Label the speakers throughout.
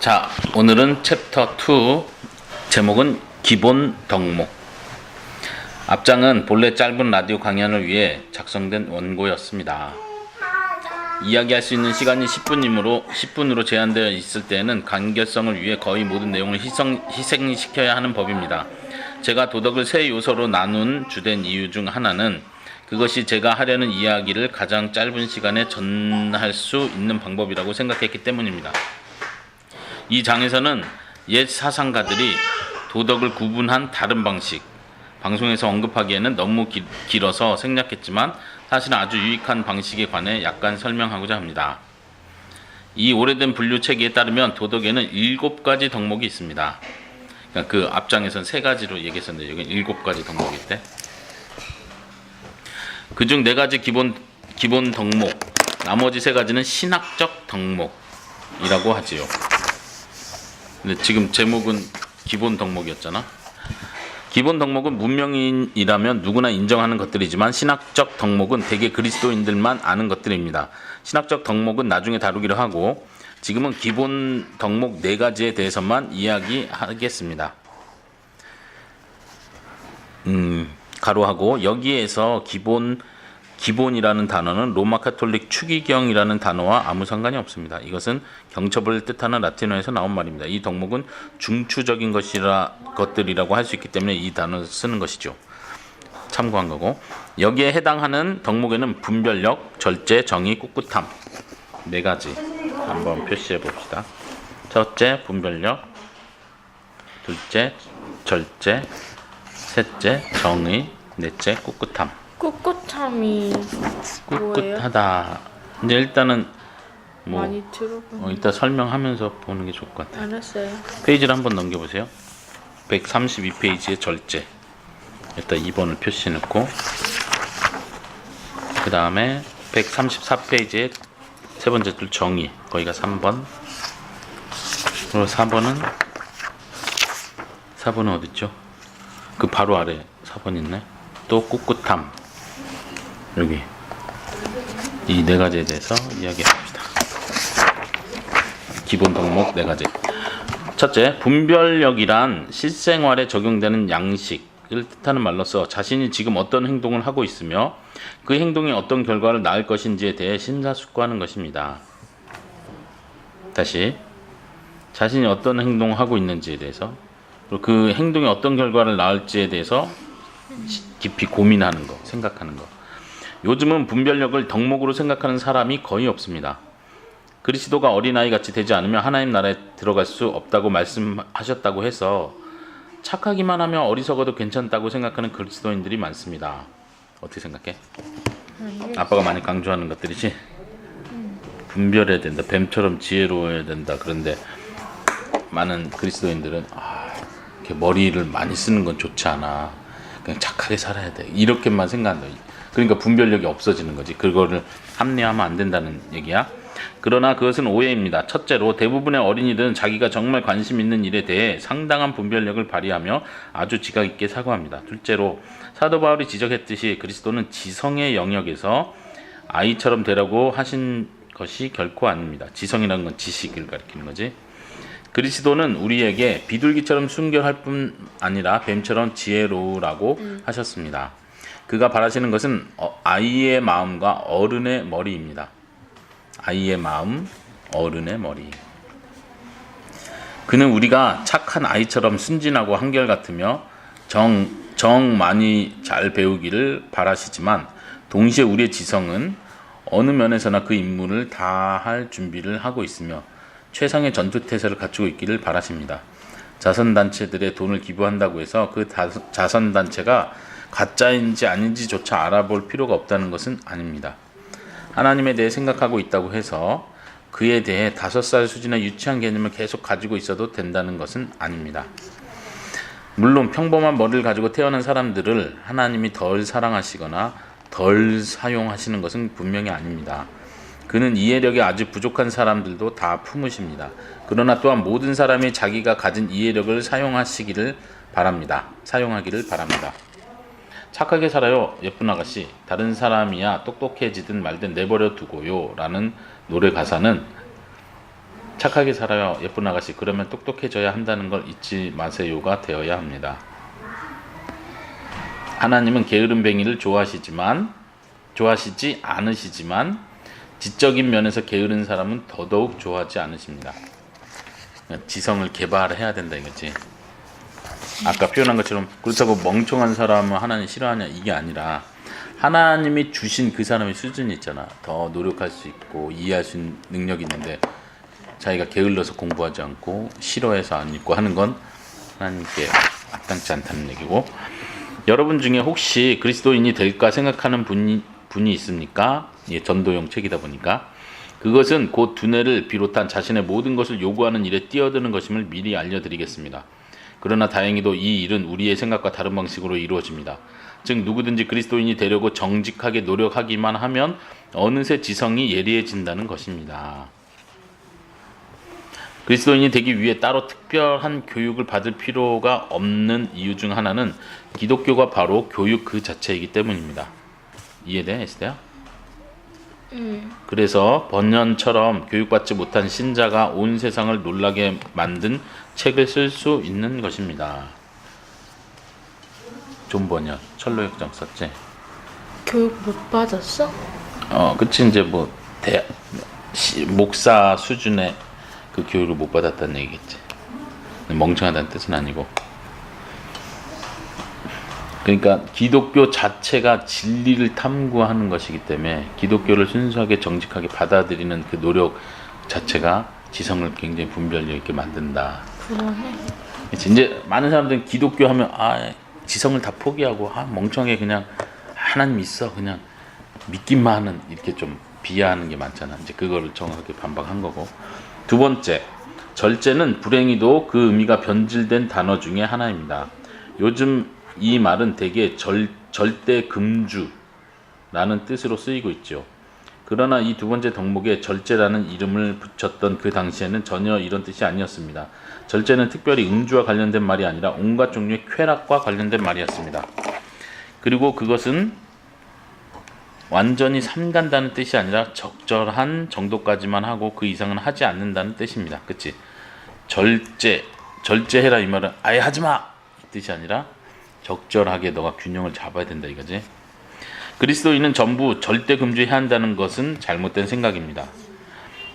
Speaker 1: 자, 오늘은 챕터 2, 제목은 기본 덕목. 앞장은 본래 짧은 라디오 강연을 위해 작성된 원고였습니다. 이야기할 수 있는 시간이 10분으로 제한되어 있을 때에는 간결성을 위해 거의 모든 내용을 희생시켜야 하는 법입니다. 제가 도덕을 세 요소로 나눈 주된 이유 중 하나는 그것이 제가 하려는 이야기를 가장 짧은 시간에 전할 수 있는 방법이라고 생각했기 때문입니다. 이 장에서는 옛 사상가들이 도덕을 구분한 다른 방식, 방송에서 언급하기에는 너무 길어서 생략했지만 사실은 아주 유익한 방식에 관해 약간 설명하고자 합니다. 이 오래된 분류 체계에 따르면 도덕에는 7가지 덕목이 있습니다. 그러니까 그 앞장에서는 3가지로 얘기했었는데 여기는 7가지 덕목일 때, 그중 4가지 기본 덕목, 나머지 3가지는 신학적 덕목이라고 하지요. 근데 지금 제목은 기본 덕목이었잖아. 기본 덕목은 문명인이라면 누구나 인정하는 것들이지만 신학적 덕목은 대개 그리스도인들만 아는 것들입니다. 신학적 덕목은 나중에 다루기로 하고 지금은 기본 덕목 4가지에 대해서만 이야기하겠습니다. 가로하고 여기에서 기본이라는 단어는 로마 카톨릭 추기경이라는 단어와 아무 상관이 없습니다. 이것은 경첩을 뜻하는 라틴어에서 나온 말입니다. 이 덕목은 중추적인 것들이라고 할 수 있기 때문에 이 단어를 쓰는 것이죠. 참고한 거고, 여기에 해당하는 덕목에는 분별력, 절제, 정의, 꿋꿋함 4가지 한번 표시해 봅시다. 첫째, 분별력. 둘째, 절제. 셋째, 정의. 넷째, 꿋꿋함.
Speaker 2: 꿋꿋함이 뭐예요?
Speaker 1: 꿋꿋하다. 이제 일단은
Speaker 2: 많이 들어보는.
Speaker 1: 이따 설명하면서 보는 게 좋을 것 같아요.
Speaker 2: 알았어요.
Speaker 1: 페이지를 한번 넘겨보세요. 132페이지의 절제. 일단 2번을 표시 넣고, 그 다음에 134페이지의 세 번째 줄 정의, 거기가 3번. 그리고 4번은 어딨죠? 그 바로 아래 4번 있네. 또 꿋꿋함. 여기 이 4가지에 대해서 이야기합시다. 기본 덕목 4가지. 첫째, 분별력이란 실생활에 적용되는 양식을 뜻하는 말로서 자신이 지금 어떤 행동을 하고 있으며 그 행동이 어떤 결과를 낳을 것인지에 대해 심사숙고하는 것입니다. 다시, 자신이 어떤 행동을 하고 있는지에 대해서, 그리고 그 행동이 어떤 결과를 낳을지에 대해서 깊이 고민하는 거, 생각하는 거. 요즘은 분별력을 덕목으로 생각하는 사람이 거의 없습니다. 그리스도가 어린아이같이 되지 않으면 하나님 나라에 들어갈 수 없다고 말씀하셨다고 해서 착하기만 하면 어리석어도 괜찮다고 생각하는 그리스도인들이 많습니다. 어떻게 생각해? 아빠가 많이 강조하는 것들이지? 분별해야 된다, 뱀처럼 지혜로워야 된다. 그런데 많은 그리스도인들은 이렇게 머리를 많이 쓰는 건 좋지 않아, 그냥 착하게 살아야 돼, 이렇게만 생각한다. 그러니까 분별력이 없어지는 거지. 그거를 합리화하면 안 된다는 얘기야. 그러나 그것은 오해입니다. 첫째로, 대부분의 어린이들은 자기가 정말 관심 있는 일에 대해 상당한 분별력을 발휘하며 아주 지각 있게 사고합니다. 둘째로, 사도 바울이 지적했듯이 그리스도는 지성의 영역에서 아이처럼 되라고 하신 것이 결코 아닙니다. 지성이라는 건 지식을 가리키는 거지. 그리스도는 우리에게 비둘기처럼 순결할 뿐 아니라 뱀처럼 지혜로우라고 하셨습니다. 그가 바라시는 것은 아이의 마음과 어른의 머리입니다. 아이의 마음, 어른의 머리. 그는 우리가 착한 아이처럼 순진하고 한결같으며 정 많이 잘 배우기를 바라시지만 동시에 우리의 지성은 어느 면에서나 그 임무를 다할 준비를 하고 있으며 최상의 전투태세를 갖추고 있기를 바라십니다. 자선단체들의 돈을 기부한다고 해서 그 자선단체가 가짜인지 아닌지조차 알아볼 필요가 없다는 것은 아닙니다. 하나님에 대해 생각하고 있다고 해서 그에 대해 5살 수준의 유치한 개념을 계속 가지고 있어도 된다는 것은 아닙니다. 물론 평범한 머리를 가지고 태어난 사람들을 하나님이 덜 사랑하시거나 덜 사용하시는 것은 분명히 아닙니다. 그는 이해력이 아주 부족한 사람들도 다 품으십니다. 그러나 또한 모든 사람이 자기가 가진 이해력을 사용하기를 바랍니다. 착하게 살아요, 예쁜 아가씨. 다른 사람이야 똑똑해지든 말든 내버려 두고요 라는 노래 가사는 착하게 살아요 예쁜 아가씨 그러면 똑똑해져야 한다는 걸 잊지 마세요가 되어야 합니다. 하나님은 게으름뱅이를 좋아하시지 않으시지만 지적인 면에서 게으른 사람은 더더욱 좋아하지 않으십니다. 지성을 개발해야 된다 이거지. 아까 표현한 것처럼 그렇다고 멍청한 사람은 하나님 싫어하냐 이게 아니라 하나님이 주신 그 사람의 수준이 있잖아. 더 노력할 수 있고 이해할 수 있는 능력이 있는데 자기가 게을러서 공부하지 않고 싫어해서 안 읽고 하는 건 하나님께 마땅치 않다는 얘기고, 여러분 중에 혹시 그리스도인이 될까 생각하는 분이 있습니까? 예, 전도용 책이다 보니까 그것은 곧 두뇌를 비롯한 자신의 모든 것을 요구하는 일에 뛰어드는 것임을 미리 알려드리겠습니다. 그러나 다행히도 이 일은 우리의 생각과 다른 방식으로 이루어집니다. 즉 누구든지 그리스도인이 되려고 정직하게 노력하기만 하면 어느새 지성이 예리해진다는 것입니다. 그리스도인이 되기 위해 따로 특별한 교육을 받을 필요가 없는 이유 중 하나는 기독교가 바로 교육 그 자체이기 때문입니다. 이해돼, 에스테야? 그래서 번연처럼 교육받지 못한 신자가 온 세상을 놀라게 만든 책을 쓸 수 있는 것입니다. 존 번연, 철로역정 썼지?
Speaker 2: 교육 못 받았어?
Speaker 1: 그치. 이제 뭐 목사 수준의 그 교육을 못 받았다는 얘기겠지. 멍청하다는 뜻은 아니고. 그러니까 기독교 자체가 진리를 탐구하는 것이기 때문에 기독교를 순수하게 정직하게 받아들이는 그 노력 자체가 지성을 굉장히 분별력 있게 만든다.
Speaker 2: 그러네.
Speaker 1: 그치? 이제 많은 사람들은 기독교 하면 지성을 다 포기하고 멍청하게 그냥 하나님 있어 그냥 믿기만 하는, 이렇게 좀 비하하는 게 많잖아. 이제 그거를 정확하게 반박한 거고. 두 번째, 절제는 불행히도 그 의미가 변질된 단어 중에 하나입니다. 요즘 이 말은 대개 절대 금주라는 뜻으로 쓰이고 있죠. 그러나 이 두 번째 덕목에 절제라는 이름을 붙였던 그 당시에는 전혀 이런 뜻이 아니었습니다. 절제는 특별히 음주와 관련된 말이 아니라 온갖 종류의 쾌락과 관련된 말이었습니다. 그리고 그것은 완전히 삼간다는 뜻이 아니라 적절한 정도까지만 하고 그 이상은 하지 않는다는 뜻입니다. 그치? 절제해라 이 말은 아예 하지마 이 뜻이 아니라 적절하게 너가 균형을 잡아야 된다 이거지. 그리스도인은 전부 절대 금주해야 한다는 것은 잘못된 생각입니다.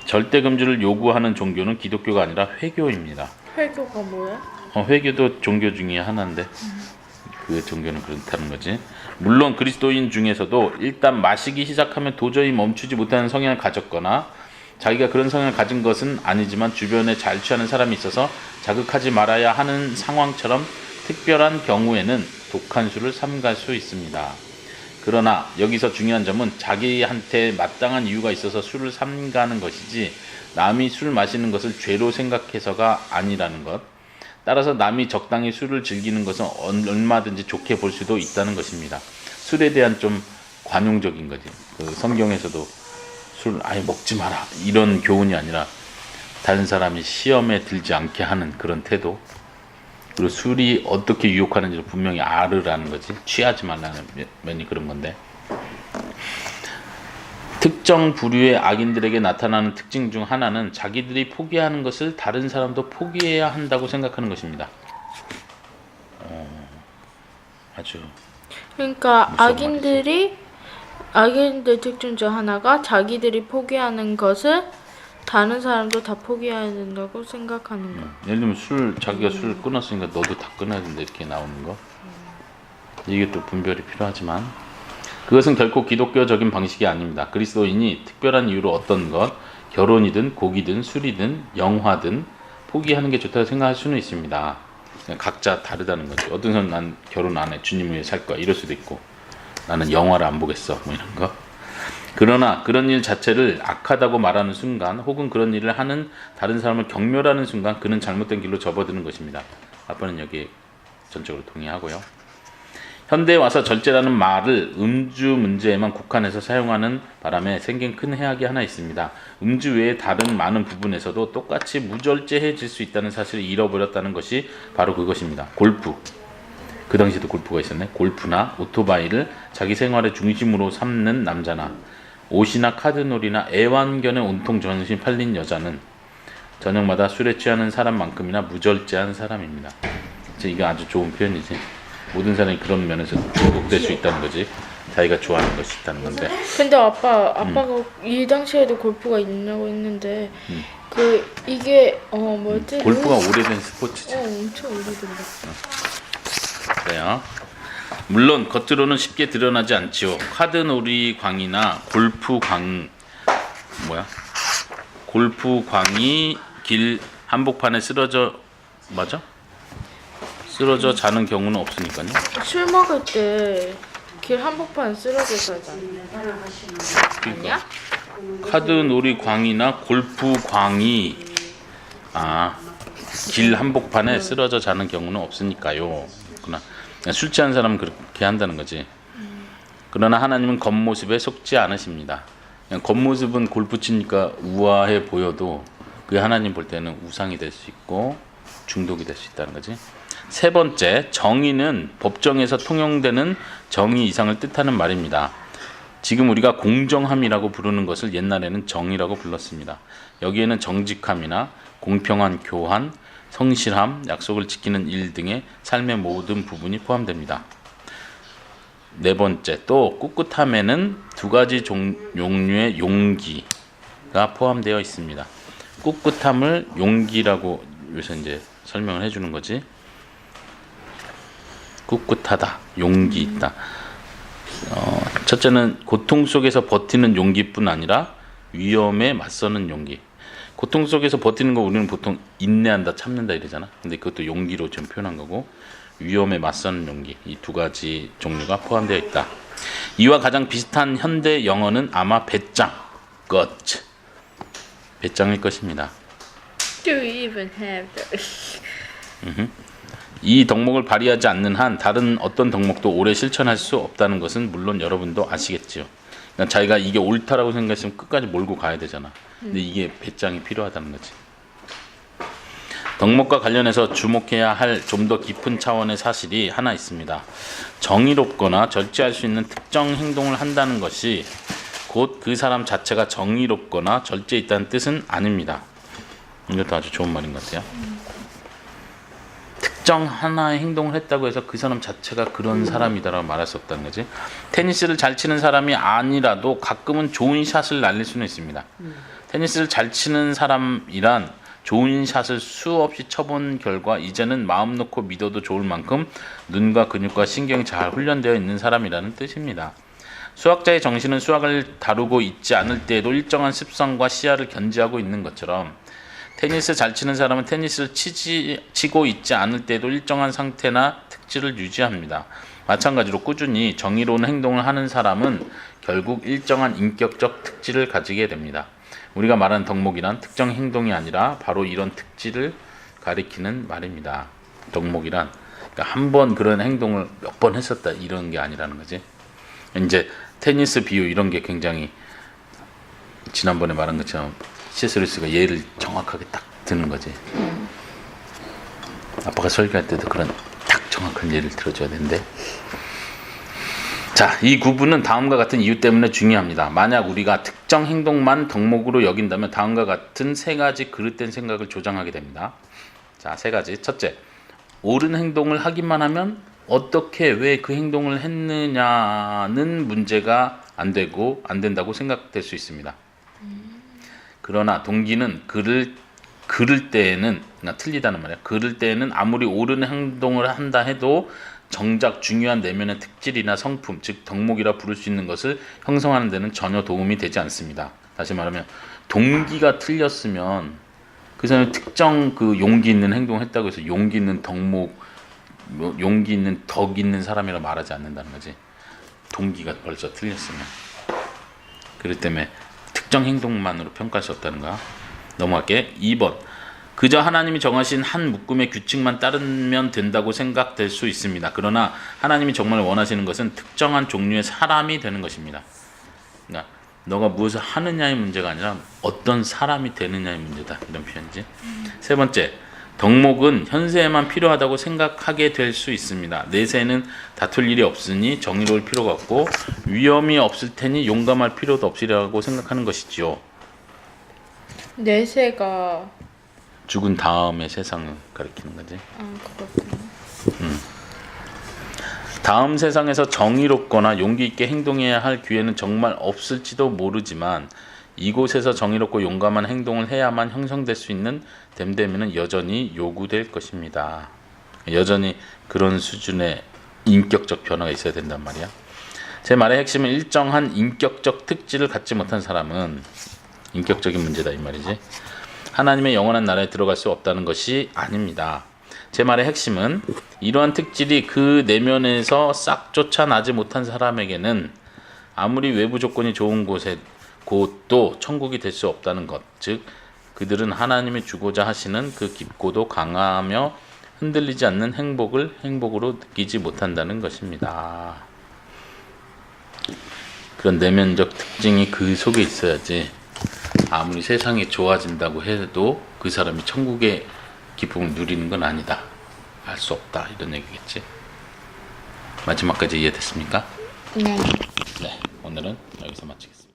Speaker 1: 절대 금주를 요구하는 종교는 기독교가 아니라 회교입니다.
Speaker 2: 회교가 뭐야?
Speaker 1: 회교도 종교 중에 하나인데 그 종교는 그렇다는 거지. 물론 그리스도인 중에서도 일단 마시기 시작하면 도저히 멈추지 못하는 성향을 가졌거나 자기가 그런 성향을 가진 것은 아니지만 주변에 잘 취하는 사람이 있어서 자극하지 말아야 하는 상황처럼 특별한 경우에는 독한 술을 삼갈 수 있습니다. 그러나 여기서 중요한 점은 자기한테 마땅한 이유가 있어서 술을 삼가는 것이지 남이 술 마시는 것을 죄로 생각해서가 아니라는 것. 따라서 남이 적당히 술을 즐기는 것은 얼마든지 좋게 볼 수도 있다는 것입니다. 술에 대한 좀 관용적인 거지. 그 성경에서도 술 아예 먹지 마라 이런 교훈이 아니라 다른 사람이 시험에 들지 않게 하는 그런 태도. 그리고 술이 어떻게 유혹하는지를 분명히 알으라는 거지. 취하지 말라는 면이 그런 건데. 특정 부류의 악인들에게 나타나는 특징 중 하나는 자기들이 포기하는 것을 다른 사람도 포기해야 한다고 생각하는 것입니다. 아주.
Speaker 2: 그러니까 악인들 특징 중 하나가 자기들이 포기하는 것을 다른 사람도 다 포기해야 된다고 생각하는 거.
Speaker 1: 예를 들면 자기가 술을 끊었으니까 너도 다 끊어야 된다 이렇게 나오는 거. 이게 또 분별이 필요하지만 그것은 결코 기독교적인 방식이 아닙니다. 그리스도인이 특별한 이유로 어떤 것, 결혼이든 고기든 술이든 영화든 포기하는 게 좋다고 생각할 수는 있습니다. 각자 다르다는 거죠. 어떤 사람은 난 결혼 안 해, 주님 위해 살 거야 이럴 수도 있고, 나는 영화를 안 보겠어 뭐 이런 거. 그러나 그런 일 자체를 악하다고 말하는 순간 혹은 그런 일을 하는 다른 사람을 경멸하는 순간 그는 잘못된 길로 접어드는 것입니다. 아빠는 여기에 전적으로 동의하고요. 현대에 와서 절제라는 말을 음주 문제에만 국한해서 사용하는 바람에 생긴 큰 해악이 하나 있습니다. 음주 외에 다른 많은 부분에서도 똑같이 무절제해질 수 있다는 사실을 잃어버렸다는 것이 바로 그것입니다. 골프. 그 당시에도 골프가 있었네. 골프나 오토바이를 자기 생활의 중심으로 삼는 남자나 옷이나 카드놀이나 애완견에 온통 정신 팔린 여자는 저녁마다 술에 취하는 사람만큼이나 무절제한 사람입니다. 이게 아주 좋은 표현이지. 모든 사람이 그런 면에서 중독될 수 있다는 거지. 자기가 좋아하는 것이 있다는 건데.
Speaker 2: 근데 아빠가 이 당시에도 골프가 있냐고 했는데 이게 뭐지?
Speaker 1: 골프가 오래된 스포츠지.
Speaker 2: 엄청 오래된 거.
Speaker 1: 그래요. 물론 겉으로는 쉽게 드러나지 않지요. 카드놀이 광이나 골프광이 길 한복판에 쓰러져 자는 경우는 없으니까요.
Speaker 2: 술 먹을 때 길 한복판 쓰러져 자잖아. 아니야?
Speaker 1: 카드놀이 광이나 골프광이 길 한복판에 쓰러져 자는 경우는 없으니까요. 그러나 술 취한 사람은 그렇게 한다는 거지. 그러나 하나님은 겉모습에 속지 않으십니다. 그냥 겉모습은 골프 치니까 우아해 보여도 그게 하나님 볼 때는 우상이 될 수 있고 중독이 될 수 있다는 거지. 세 번째, 정의는 법정에서 통용되는 정의 이상을 뜻하는 말입니다. 지금 우리가 공정함이라고 부르는 것을 옛날에는 정의라고 불렀습니다. 여기에는 정직함이나 공평한 교환, 성실함, 약속을 지키는 일 등의 삶의 모든 부분이 포함됩니다. 네 번째, 또 꿋꿋함에는 두 가지 종류의 용기가 포함되어 있습니다. 꿋꿋함을 용기라고 여기서 이제 설명을 해주는 거지. 꿋꿋하다, 용기 있다. 첫째는 고통 속에서 버티는 용기뿐 아니라 위험에 맞서는 용기. 고통 속에서 버티는 거 우리는 보통 인내한다, 참는다 이러잖아. 근데 그것도 용기로 좀 표현한 거고, 위험에 맞서는 용기, 이 두 가지 종류가 포함되어 있다. 이와 가장 비슷한 현대 영어는 아마 배짱, 배짱일 것입니다.
Speaker 2: Do we even have those?
Speaker 1: 이 덕목을 발휘하지 않는 한 다른 어떤 덕목도 오래 실천할 수 없다는 것은 물론 여러분도 아시겠지요. 그러니까 자기가 이게 옳다라고 생각했으면 끝까지 몰고 가야 되잖아. 근데 이게 배짱이 필요하다는 거지. 덕목과 관련해서 주목해야 할 좀 더 깊은 차원의 사실이 하나 있습니다. 정의롭거나 절제할 수 있는 특정 행동을 한다는 것이 곧 그 사람 자체가 정의롭거나 절제 있다는 뜻은 아닙니다. 이것도 아주 좋은 말인 것 같아요. 특정 하나의 행동을 했다고 해서 그 사람 자체가 그런 사람이다라고 말할 수 없다는 거지. 테니스를 잘 치는 사람이 아니라도 가끔은 좋은 샷을 날릴 수는 있습니다. 테니스를 잘 치는 사람이란 좋은 샷을 수없이 쳐본 결과 이제는 마음 놓고 믿어도 좋을 만큼 눈과 근육과 신경이 잘 훈련되어 있는 사람이라는 뜻입니다. 수학자의 정신은 수학을 다루고 있지 않을 때에도 일정한 습성과 시야를 견지하고 있는 것처럼 테니스 잘 치는 사람은 테니스를 치고 있지 않을 때도 일정한 상태나 특질을 유지합니다. 마찬가지로 꾸준히 정의로운 행동을 하는 사람은 결국 일정한 인격적 특질을 가지게 됩니다. 우리가 말하는 덕목이란 특정 행동이 아니라 바로 이런 특질을 가리키는 말입니다. 덕목이란 그러니까 한 번 그런 행동을 몇 번 했었다 이런 게 아니라는 거지. 이제 테니스 비유 이런 게 굉장히 지난번에 말한 것처럼 C.S. 루이스가 예를 정확하게 딱 드는 거지. 아빠가 설교할 때도 그런 딱 정확한 예를 들어줘야 되는데. 자, 이 구분은 다음과 같은 이유 때문에 중요합니다. 만약 우리가 특정 행동만 덕목으로 여긴다면 다음과 같은 세 가지 그릇된 생각을 조장하게 됩니다. 자, 세 가지. 첫째, 옳은 행동을 하기만 하면 어떻게 왜 그 행동을 했느냐는 문제가 안 된다고 생각될 수 있습니다. 그러나 동기는 그를 때에는 틀리다는 말이야. 그럴 때에는 아무리 옳은 행동을 한다 해도 정작 중요한 내면의 특질이나 성품, 즉 덕목이라 부를 수 있는 것을 형성하는 데는 전혀 도움이 되지 않습니다. 다시 말하면 동기가 틀렸으면 그 사람이 특정 그 용기 있는 행동을 했다고 해서 용기 있는 덕목, 용기 있는 덕 있는 사람이라 말하지 않는다는 거지. 동기가 벌써 틀렸으면. 그렇기 때문에 특정 행동만으로 평가할 수 없다는 거야. 넘어갈게. 2번. 그저 하나님이 정하신 한 묶음의 규칙만 따르면 된다고 생각될 수 있습니다. 그러나 하나님이 정말 원하시는 것은 특정한 종류의 사람이 되는 것입니다. 그러니까 너가 무엇을 하느냐의 문제가 아니라 어떤 사람이 되느냐의 문제다. 이런 표현이지. 세 번째. 덕목은 현세에만 필요하다고 생각하게 될 수 있습니다. 내세에는 다툴 일이 없으니 정의로울 필요가 없고 위험이 없을 테니 용감할 필요도 없으리라고 생각하는 것이지요.
Speaker 2: 내세가
Speaker 1: 죽은 다음의 세상을 가리키는 거지.
Speaker 2: 그렇군요.
Speaker 1: 다음 세상에서 정의롭거나 용기 있게 행동해야 할 기회는 정말 없을지도 모르지만 이곳에서 정의롭고 용감한 행동을 해야만 형성될 수 있는 됨됨이는 여전히 요구될 것입니다. 여전히 그런 수준의 인격적 변화가 있어야 된단 말이야. 제 말의 핵심은 일정한 인격적 특질을 갖지 못한 사람은 인격적인 문제다 이 말이지. 하나님의 영원한 나라에 들어갈 수 없다는 것이 아닙니다. 제 말의 핵심은 이러한 특질이 그 내면에서 싹 쫓아나지 못한 사람에게는 아무리 외부 조건이 좋은 곳도 천국이 될 수 없다는 것. 즉 그들은 하나님이 주고자 하시는 그 깊고도 강하며 흔들리지 않는 행복을 행복으로 느끼지 못한다는 것입니다. 그런 내면적 특징이 그 속에 있어야지 아무리 세상이 좋아진다고 해도 그 사람이 천국의 기쁨을 누리는 건 아니다. 알 수 없다. 이런 얘기겠지. 마지막까지 이해됐습니까?
Speaker 2: 네.
Speaker 1: 네, 오늘은 여기서 마치겠습니다.